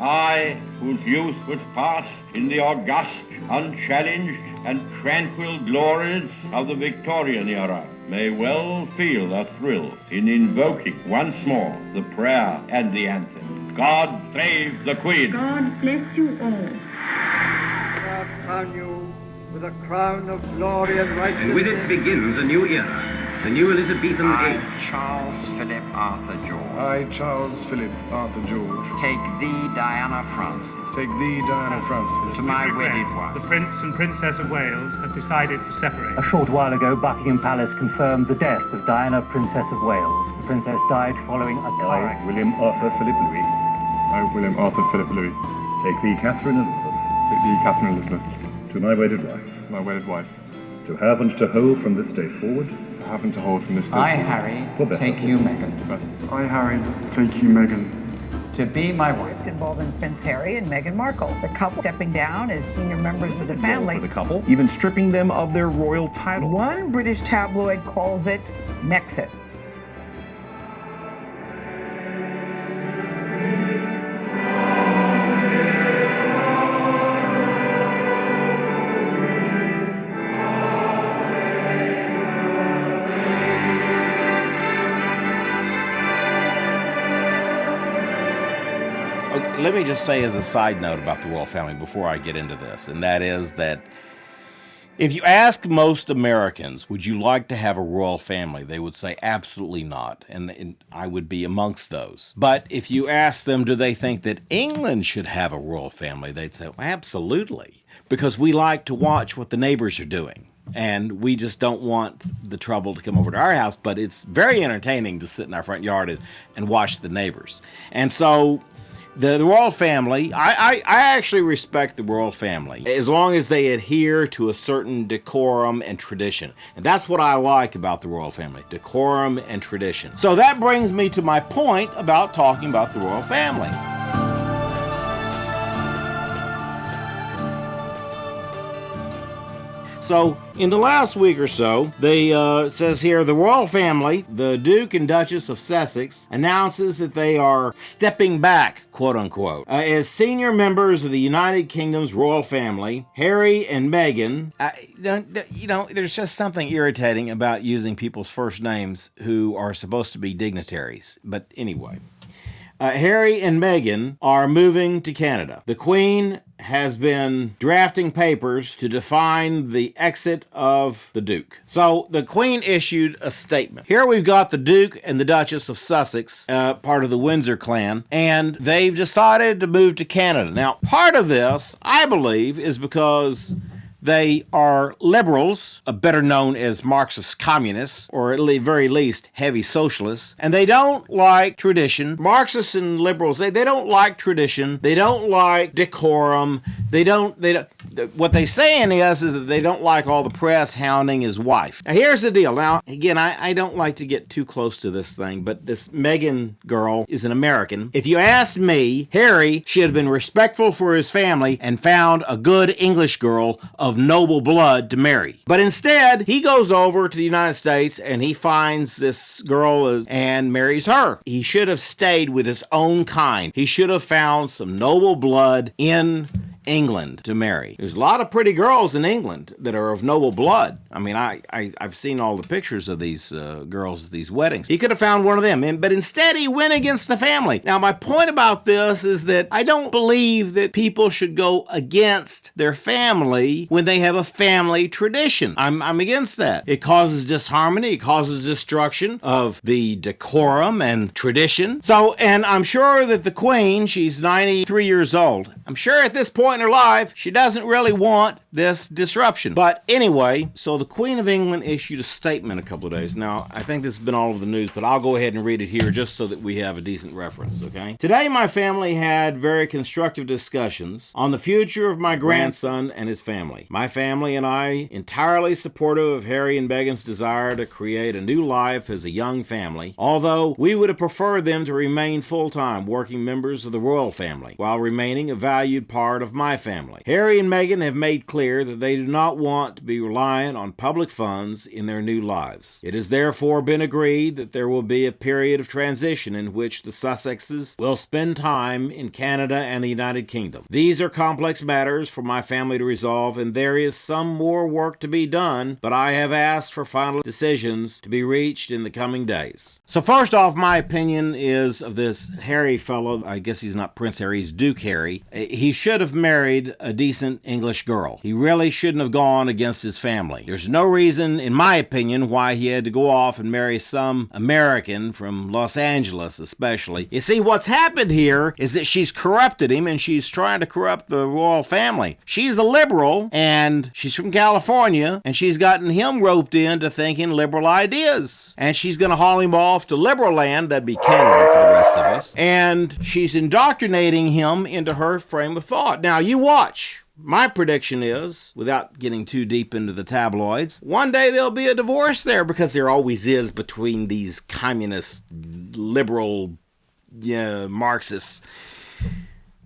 I, whose youth was passed in the august, unchallenged, and tranquil glories of the Victorian era, may well feel a thrill in invoking once more the prayer and the anthem. God save the Queen. God bless you all. I crown you with a crown of glory and righteousness. And with it begins a new era, the new Elizabethan age. I, Charles Philip Arthur George. I, Charles Philip Arthur George. Take thee, Diana Frances. Take thee, Diana Frances. To my wedded wife. The Prince and Princess of Wales have decided to separate. A short while ago, Buckingham Palace confirmed the death of Diana, Princess of Wales. The princess died following a car accident. I, William Arthur Philip Louis. I, William Arthur Philip Louis. Take thee, Catherine Elizabeth. Take thee, Catherine Elizabeth. To my wedded wife. To my wedded wife. To have and to hold from this day forward. To have and to hold from this day I, forward. Harry, take you, Meghan. I, Harry, take you, Meghan. To be my wife. Involving Prince Harry and Meghan Markle. The couple stepping down as senior members of the family. For the couple, even stripping them of their royal title. One British tabloid calls it Megxit. Let me just say as a side note about the royal family before I get into this, and that is that if you ask most Americans, would you like to have a royal family, they would say absolutely not, and I would be amongst those. But if you ask them, do they think that England should have a royal family, they'd say, well, absolutely, because we like to watch what the neighbors are doing. And we just don't want the trouble to come over to our house, but it's very entertaining to sit in our front yard and watch the neighbors. And so the royal family, I actually respect the royal family as long as they adhere to a certain decorum and tradition. And that's what I like about the royal family, decorum and tradition. So that brings me to my point about talking about the royal family. So, in the last week or so, says here, the royal family, the Duke and Duchess of Sussex, announces that they are stepping back, quote unquote, as senior members of the United Kingdom's royal family. Harry and Meghan, there's just something irritating about using people's first names who are supposed to be dignitaries. But anyway. Harry and Meghan are moving to Canada. The Queen has been drafting papers to define the exit of the Duke. So the Queen issued a statement. Here we've got the Duke and the Duchess of Sussex, part of the Windsor clan, and they've decided to move to Canada. Now, part of this, I believe, is because they are liberals, better known as Marxist communists, or at the very least, heavy socialists, and they don't like tradition. Marxists and liberals, they don't like tradition. They don't like decorum. What they're saying is that they don't like all the press hounding his wife. Now, here's the deal. Now, again, I don't like to get too close to this thing, but this Meghan girl is an American. If you ask me, Harry should have been respectful for his family and found a good English girl of noble blood to marry. But instead, he goes over to the United States and he finds this girl and marries her. He should have stayed with his own kind. He should have found some noble blood in England to marry. There's a lot of pretty girls in England that are of noble blood. I mean, I've seen all the pictures of these girls at these weddings. He could have found one of them, but instead he went against the family. Now, my point about this is that I don't believe that people should go against their family when they have a family tradition. I'm against that. It causes disharmony. It causes destruction of the decorum and tradition. So, and I'm sure that the Queen, she's 93 years old. I'm sure at this point in her life, she doesn't really want this disruption. But anyway, so the Queen of England issued a statement a couple of days. Now, I think this has been all over the news, but I'll go ahead and read it here just so that we have a decent reference, okay? Today, my family had very constructive discussions on the future of my grandson and his family. My family and I entirely supportive of Harry and Meghan's desire to create a new life as a young family, although we would have preferred them to remain full-time working members of the royal family while remaining a valued part of my my family. Harry and Meghan have made clear that they do not want to be reliant on public funds in their new lives. It has therefore been agreed that there will be a period of transition in which the Sussexes will spend time in Canada and the United Kingdom. These are complex matters for my family to resolve, and there is some more work to be done, but I have asked for final decisions to be reached in the coming days. So first off, my opinion is of this Harry fellow. I guess he's not Prince Harry, he's Duke Harry. He should have married a decent English girl. He really shouldn't have gone against his family. There's no reason, in my opinion, why he had to go off and marry some American from Los Angeles especially. You see, what's happened here is that she's corrupted him, and she's trying to corrupt the royal family. She's a liberal, and she's from California, and she's gotten him roped into thinking liberal ideas. And she's going to haul him off to liberal land, that'd be Canada for the rest of us, and she's indoctrinating him into her frame of thought. Now, you watch. My prediction is, without getting too deep into the tabloids, one day there'll be a divorce there, because there always is between these communist, liberal, Marxists.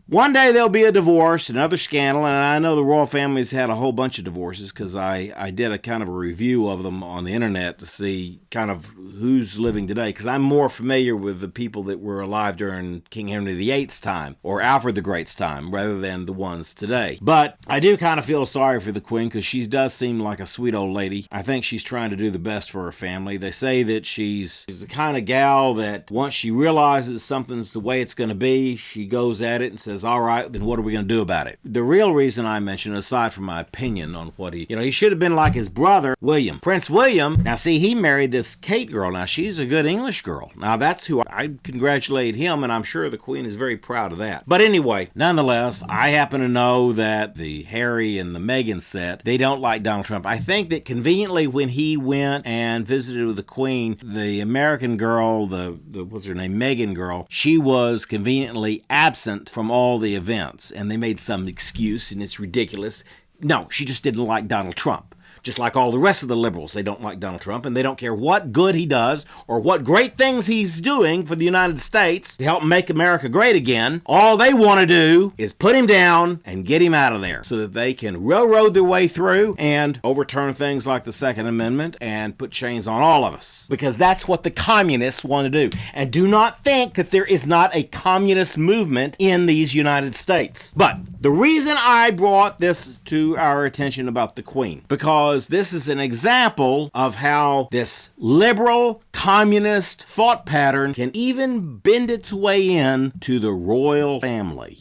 One day there'll be a divorce, another scandal, and I know the royal family's had a whole bunch of divorces because I did a kind of a review of them on the internet to see kind of who's living today, because I'm more familiar with the people that were alive during King Henry VIII's time or Alfred the Great's time rather than the ones today. But I do kind of feel sorry for the Queen because she does seem like a sweet old lady. I think she's trying to do the best for her family. They say that she's the kind of gal that once she realizes something's the way it's going to be, she goes at it and says, all right, then what are we going to do about it? The real reason I mention, aside from my opinion on what he should have been like his brother, William. Prince William, now see, he married this Kate girl. Now, she's a good English girl. Now, that's who I congratulate him, and I'm sure the Queen is very proud of that. But anyway, nonetheless, I happen to know that the Harry and the Meghan set, they don't like Donald Trump. I think that conveniently when he went and visited with the Queen, the American girl, the what's her name, Meghan girl, she was conveniently absent from all the events, and they made some excuse, and it's ridiculous. No, she just didn't like Donald Trump. Just like all the rest of the liberals, they don't like Donald Trump, and they don't care what good he does or what great things he's doing for the United States to help make America great again. All they want to do is put him down and get him out of there so that they can railroad their way through and overturn things like the Second Amendment and put chains on all of us. Because that's what the communists want to do. And do not think that there is not a communist movement in these United States. But the reason I brought this to our attention about the Queen, because this is an example of how this liberal communist thought pattern can even bend its way in to the royal family.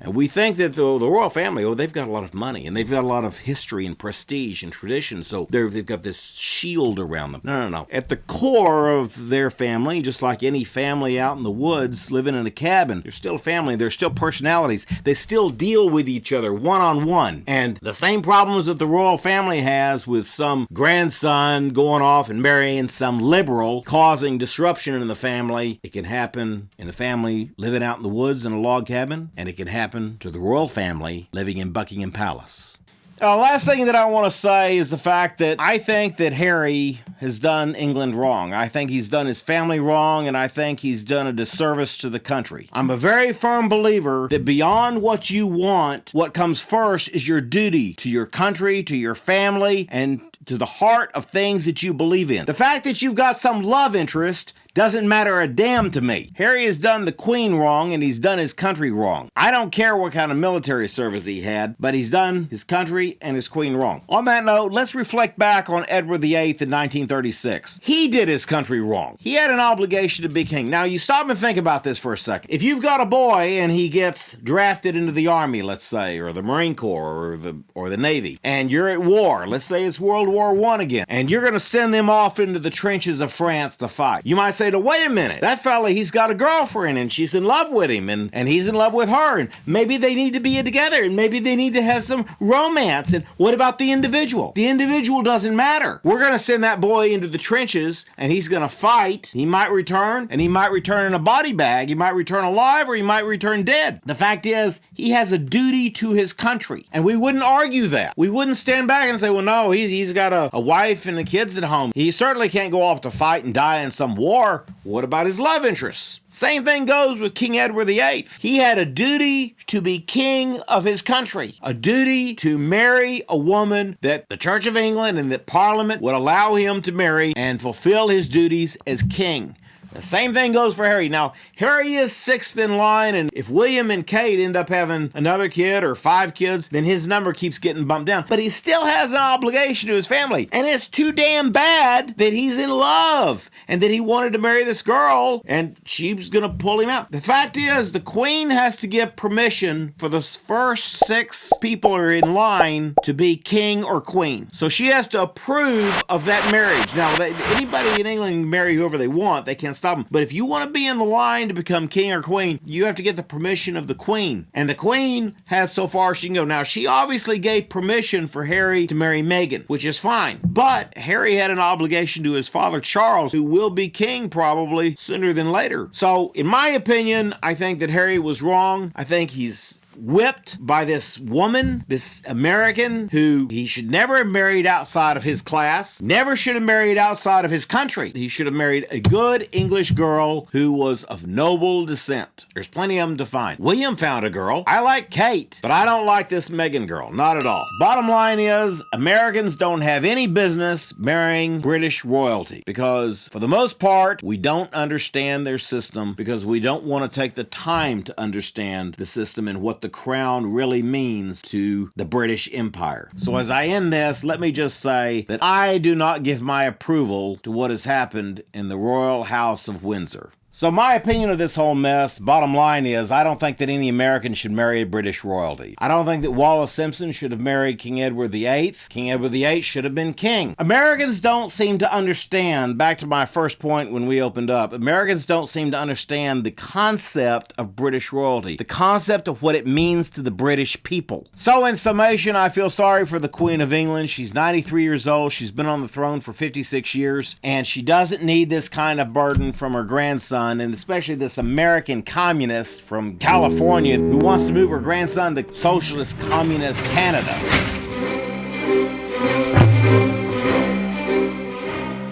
And we think that the royal family, they've got a lot of money, and they've got a lot of history and prestige and tradition, so they've got this shield around them. No. At the core of their family, just like any family out in the woods living in a cabin, they're still a family, they're still personalities, they still deal with each other one-on-one. And the same problems that the royal family has with some grandson going off and marrying some liberal, causing disruption in the family, it can happen in a family living out in the woods in a log cabin, and it can happen to the royal family living in Buckingham Palace. Last thing that I want to say is the fact that I think that Harry has done England wrong. I think he's done his family wrong, and I think he's done a disservice to the country. I'm a very firm believer that beyond what you want, what comes first is your duty to your country, to your family, and to the heart of things that you believe in. The fact that you've got some love interest doesn't matter a damn to me. Harry has done the Queen wrong, and he's done his country wrong. I don't care what kind of military service he had, but he's done his country and his Queen wrong. On that note, let's reflect back on Edward VIII in 1936. He did his country wrong. He had an obligation to be king. Now, you stop and think about this for a second. If you've got a boy and he gets drafted into the Army, let's say, or the Marine Corps, or the Navy, and you're at war, let's say it's World War I again, and you're going to send them off into the trenches of France to fight. You might say, wait a minute, that fella, he's got a girlfriend and she's in love with him and he's in love with her, and maybe they need to be together, and maybe they need to have some romance. And what about the individual? The individual doesn't matter. We're going to send that boy into the trenches and he's going to fight. He might return, and he might return in a body bag. He might return alive, or he might return dead. The fact is, he has a duty to his country, and we wouldn't argue that. We wouldn't stand back and say, well, no, he's got a wife and the kids at home. He certainly can't go off to fight and die in some war are, what about his love interests? Same thing goes with King Edward VIII. He had a duty to be king of his country, a duty to marry a woman that the Church of England and that Parliament would allow him to marry and fulfill his duties as king. The same thing goes for Harry. Now, Harry is sixth in line, and if William and Kate end up having another kid or 5 kids, then his number keeps getting bumped down. But he still has an obligation to his family, and it's too damn bad that he's in love and that he wanted to marry this girl, and she's going to pull him out. The fact is, the Queen has to give permission for the first 6 people who are in line to be king or queen. So she has to approve of that marriage. Now, anybody in England can marry whoever they want. They can't stop them. But if you want to be in the line to become king or queen, you have to get the permission of the Queen. And the Queen has so far she can go. Now, she obviously gave permission for Harry to marry Meghan, which is fine. But Harry had an obligation to his father, Charles, who will be king probably sooner than later. So, in my opinion, I think that Harry was wrong. I think he's whipped by this woman, this American, who he should never have married outside of his class, never should have married outside of his country. He should have married a good English girl who was of noble descent. There's plenty of them to find. William found a girl. I like Kate, but I don't like this Meghan girl. Not at all. Bottom line is, Americans don't have any business marrying British royalty because, for the most part, we don't understand their system because we don't want to take the time to understand the system and what the crown really means to the British Empire. So as I end this, let me just say that I do not give my approval to what has happened in the Royal House of Windsor. So my opinion of this whole mess, bottom line is, I don't think that any American should marry a British royalty. I don't think that Wallace Simpson should have married King Edward VIII. King Edward VIII should have been king. Americans don't seem to understand, back to my first point when we opened up, Americans don't seem to understand the concept of British royalty, the concept of what it means to the British people. So in summation, I feel sorry for the Queen of England. She's 93 years old. She's been on the throne for 56 years, and she doesn't need this kind of burden from her grandson, and especially this American communist from California who wants to move her grandson to socialist communist Canada.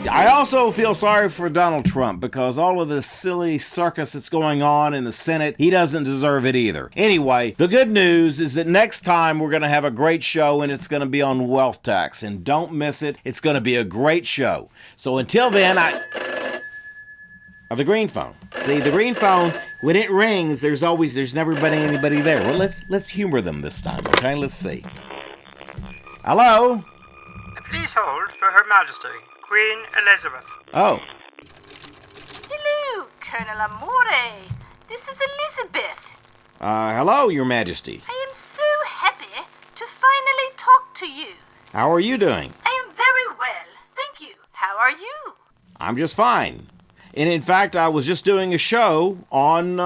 I also feel sorry for Donald Trump because all of this silly circus that's going on in the Senate, he doesn't deserve it either. Anyway, the good news is that next time we're going to have a great show, and it's going to be on wealth tax, and don't miss it. It's going to be a great show. So until then, the green phone. See, the green phone, when it rings, there's never been anybody there. Well, let's humor them this time, okay? Let's see. Hello? Please hold for Her Majesty, Queen Elizabeth. Oh. Hello, Colonel Amore. This is Elizabeth. Hello, Your Majesty. I am so happy to finally talk to you. How are you doing? I am very well, thank you. How are you? I'm just fine. And in fact, I was just doing a show on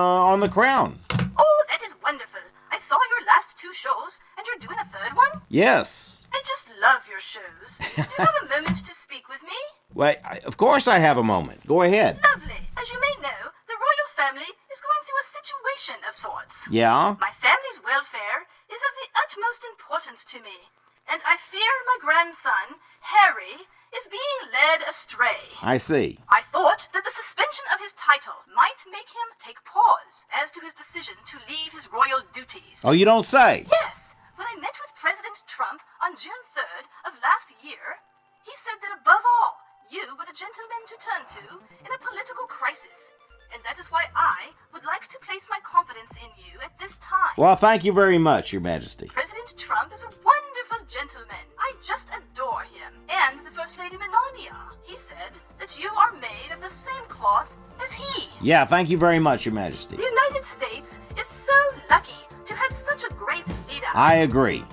The Crown. Oh, that is wonderful. I saw your last 2 shows, and you're doing a 3rd one? Yes. I just love your shows. Do you have a moment to speak with me? Well, of course I have a moment. Go ahead. Lovely. As you may know, the royal family is going through a situation of sorts. Yeah? My family's welfare is of the utmost importance to me, and I fear my grandson, Harry, is being led astray. I see. I thought that the suspension of his title might make him take pause as to his decision to leave his royal duties. Oh, you don't say? Yes. When I met with President Trump on June 3rd of last year, he said that above all, you were the gentleman to turn to in a political crisis. And that is why I would like to place my confidence in you at this time. Well, thank you very much, Your Majesty. President Trump is a wonderful gentleman. I just adore him. And the First Lady Melania. He said that you are made of the same cloth as he. Yeah, thank you very much, Your Majesty. The United States is so lucky to have such a great leader. I agree.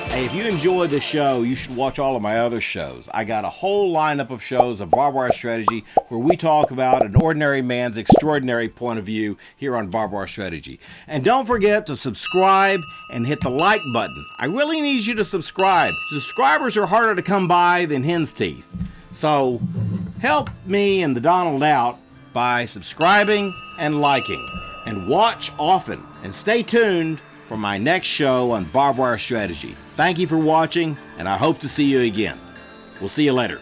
Hey, if you enjoyed the show, you should watch all of my other shows. I got a whole lineup of shows of BarbWire Strategy where we talk about an ordinary man's extraordinary point of view here on BarbWire Strategy. And don't forget to subscribe and hit the like button. I really need you to subscribe. Subscribers are harder to come by than hen's teeth. So Help me and the Donald out by subscribing and liking. And watch often. And stay tuned for my next show on BarbWire Strategy. Thank you for watching, and I hope to see you again. We'll see you later.